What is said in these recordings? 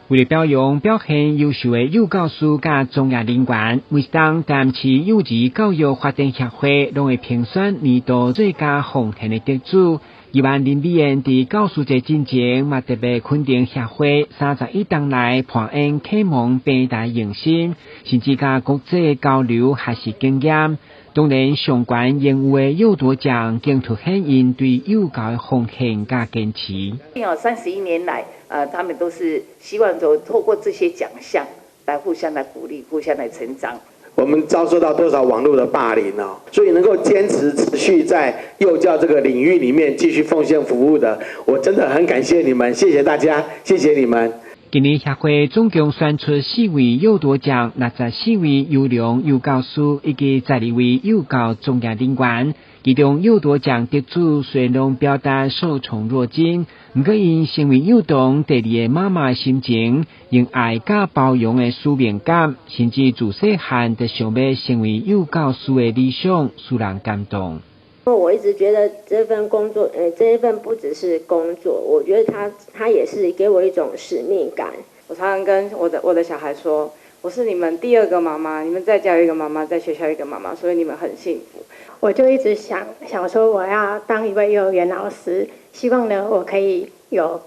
为了表扬表现优秀的幼教师甲专业人员，每当担市幼儿教育发展协会拢会评选年度最佳奉献的得主。希望林美燕伫教师节之前，嘛特别肯定协会31年来培养启蒙平台用心，甚至甲国际交流学习经验。当然，相关应有的幼铎奖，更凸显因对幼教的奉献甲坚持。31年来，他们都是希望说透过这些奖项来互相来鼓励，互相来成长。我们遭受到多少网络的霸凌哦，所以能够坚持持续在幼教这个领域里面继续奉献服务的，我真的很感谢你们，谢谢大家，谢谢你们。今年协会总共选出4位幼铎奖、64位优良幼教师以及12位幼教专业人员。其中幼铎奖得主虽然表达受宠若惊，不过因成为幼童第2个妈妈的心情，用爱甲包容的使命感，甚至自细汉就想要成为幼教师的理想，使人感动。我一直觉得这份工作，这一份不只是工作，我觉得它也是给我一种使命感。我常常跟我的小孩说，我是你们第2个妈妈，你们在家有一个妈妈，在学校有一个妈妈，所以你们很幸福。我就一直想说，我要当一位幼儿园老师，希望呢，我可以有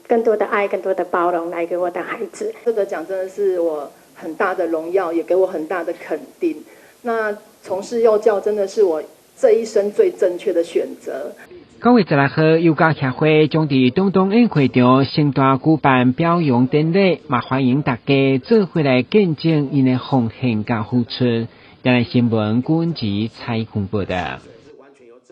更多的爱、更多的包容来给我的孩子。这个奖真的是我很大的荣耀，也给我很大的肯定。那从事幼教真的是我这一生最正确的选择。9月16号，幼教协会将伫东东宴会场盛大举办表扬典礼，嘛欢迎大家做伙来见证因的奉献甲付出。今日新闻，古文集采访报道。